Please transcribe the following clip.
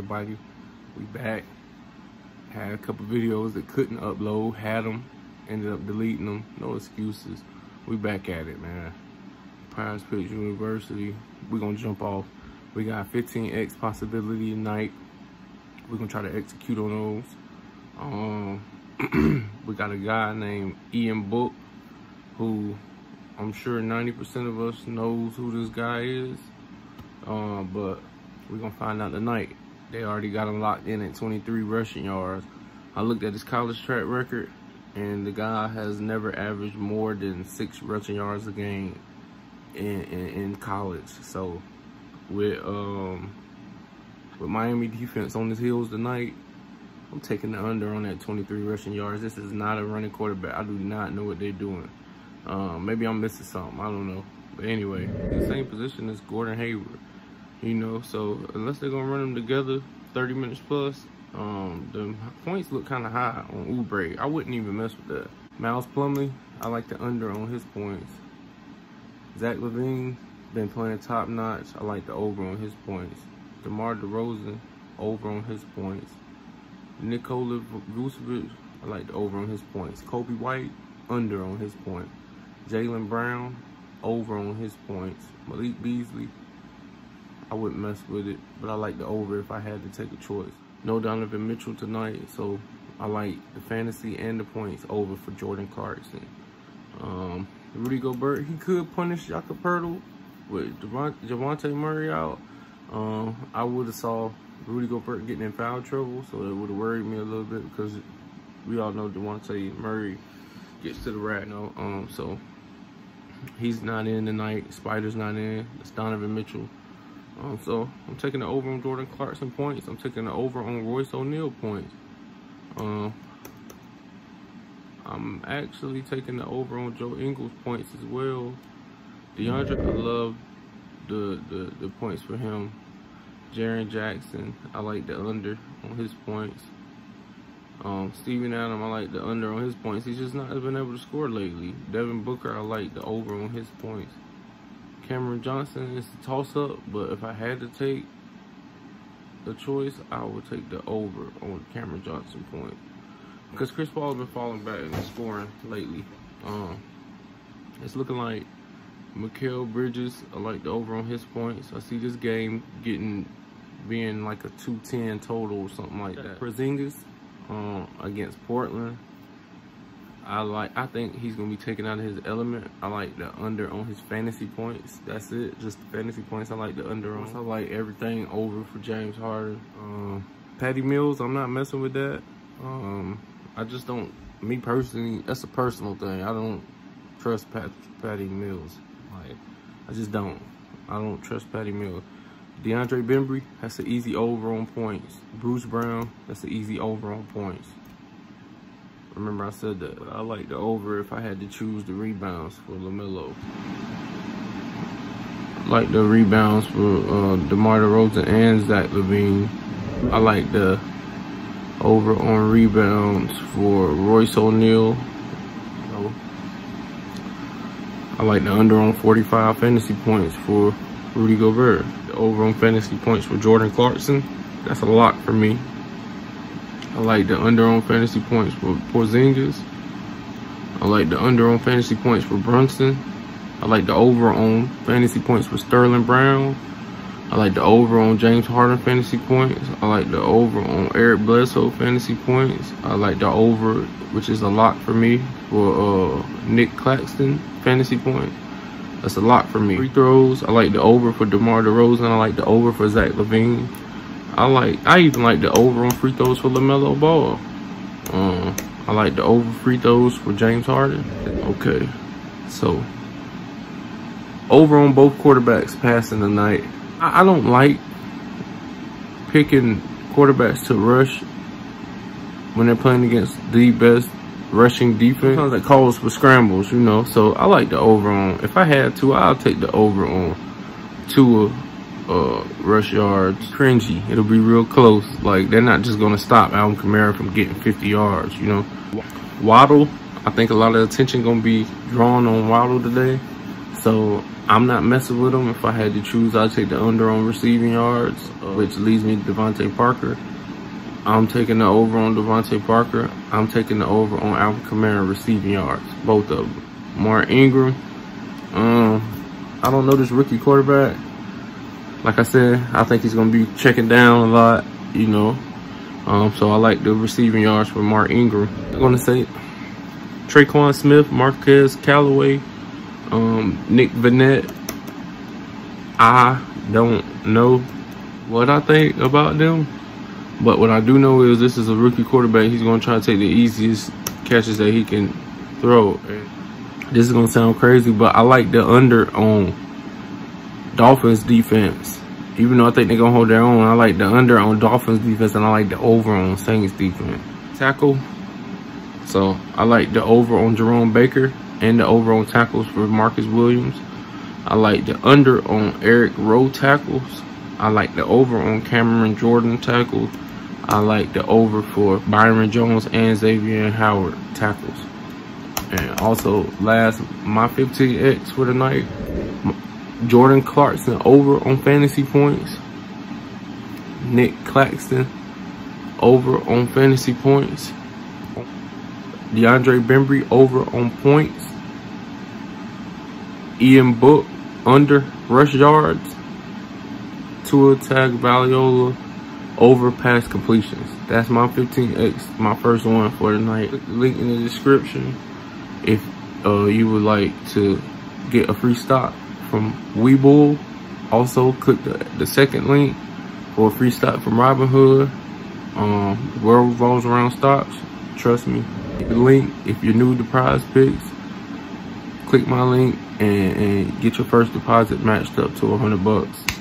everybody. We back. Had a couple videos that couldn't upload, had them, ended up deleting them. No excuses. We back at it, man. Prize Picks University. We're gonna jump off. We got 15x possibility tonight. We're gonna try to execute on those. We got a guy named Ian Book, who I'm sure 90% of us knows who this guy is. But we're gonna find out tonight. They already got him locked in at 23 rushing yards. I looked at his college track record, and the guy has never averaged more than 6 rushing yards a game in college. So with Miami defense on his heels tonight, I'm taking the under on that 23 rushing yards. This is not a running quarterback. I do not know what they're doing. Maybe I'm missing something. I don't know. But anyway, the same position as Gordon Hayward. You know, so unless they're gonna run them together 30 minutes plus, the points look kind of high on Oubre. I wouldn't even mess with that. Miles Plumlee, I like the under on his points. Zach LaVine been playing top notch. I like the over on his points. DeMar DeRozan, over on his points. Nikola Vucevic, I like the over on his points. Kobe White, under on his points. Jaylen Brown, over on his points. Malik Beasley, I wouldn't mess with it, but I like the over if I had to take a choice. No Donovan Mitchell tonight, so I like the fantasy and the points over for Jordan Clarkson. Rudy Gobert, he could punish Jakob Poeltl with Javonte Murray out. I would have saw Rudy Gobert getting in foul trouble, so it would have worried me a little bit because we all know Javonte Murray gets to the rack now. So he's not in tonight. Spider's not in. It's Donovan Mitchell. So I'm taking the over on Jordan Clarkson points. I'm taking the over on Royce O'Neal points. I'm actually taking the over on Joe Ingles points as well. DeAndre, I love the points for him. Jaren Jackson, I like the under on his points. Steven Adams, I like the under on his points. He's just not been able to score lately. Devin Booker, I like the over on his points. Cameron Johnson is a toss-up, but if I had to take the choice, I would take the over on Cameron Johnson point. Because Chris Paul has been falling back and scoring lately. It's looking like Mikal Bridges, I like the over on his points. I see this game being like a 210 total or something like that. Porzingis against Portland, I think he's gonna be taken out of his element. I like the under on his fantasy points. That's it, just the fantasy points. I like the under on. I like everything over for James Harden. Patty Mills, I'm not messing with that. I just don't. Me personally, that's a personal thing. I don't trust Patty Mills. Like, I just don't. I don't trust Patty Mills. DeAndre Bembry, that's an easy over on points. Bruce Brown, that's an easy over on points. Remember I said that. I like the over if I had to choose the rebounds for LaMelo. I like the rebounds for DeMar DeRozan and Zach LaVine. I like the over on rebounds for Royce O'Neal. I like the under on 45 fantasy points for Rudy Gobert. The over on fantasy points for Jordan Clarkson. That's a lock for me. I like the under on fantasy points for Porzingis. I like the under on fantasy points for Brunson. I like the over on fantasy points for Sterling Brown. I like the over on James Harden fantasy points. I like the over on Eric Bledsoe fantasy points. I like the over, which is a lock for me, for Nick Claxton fantasy points. That's a lock for me. Free throws, I like the over for DeMar DeRozan. I like the over for Zach LaVine. I even like the over on free throws for LaMelo Ball. I like the over free throws for James Harden. Okay, so over on both quarterbacks passing tonight. I don't like picking quarterbacks to rush when they're playing against the best rushing defense. Sometimes that calls for scrambles, you know. So I like the over on. If I had to, I'll take the over on Tua rush yards. Cringy. It'll be real close. Like, they're not just gonna stop Alvin Kamara from getting 50 yards, you know. Waddle, I think a lot of attention gonna be drawn on Waddle today. So I'm not messing with him. If I had to choose, I'd take the under on receiving yards, which leads me to Devontae Parker. I'm taking the over on Devontae Parker. I'm taking the over on Alvin Kamara receiving yards, both of them. Mark Ingram, I don't know this rookie quarterback. Like I said, I think he's going to be checking down a lot, you know. So I like the receiving yards for Mark Ingram. I'm going to say Traquan Smith, Marquez Callaway, Nick Vannett. I don't know what I think about them, but what I do know is this is a rookie quarterback. He's going to try to take the easiest catches that he can throw. And this is going to sound crazy, but I like the under on Dolphins defense. Even though I think they're going to hold their own, I like the under on Dolphins defense, and I like the over on Saints defense. Tackle. So I like the over on Jerome Baker and the over on tackles for Marcus Williams. I like the under on Eric Rowe tackles. I like the over on Cameron Jordan tackles. I like the over for Byron Jones and Xavier Howard tackles. And also, last, my 15X for the night, Jordan Clarkson over on fantasy points. Nick Claxton over on fantasy points. DeAndre Bembry over on points. Ian Book under rush yards. Tua Tagovailoa over pass completions. That's my 15X, my first one for the night. Link in the description if you would like to get a free stock from Webull. Also click the second link for a free stock from Robinhood. The world revolves around stocks. Trust me. The link, if you're new to Prize Picks, click my link and get your first deposit matched up to $100.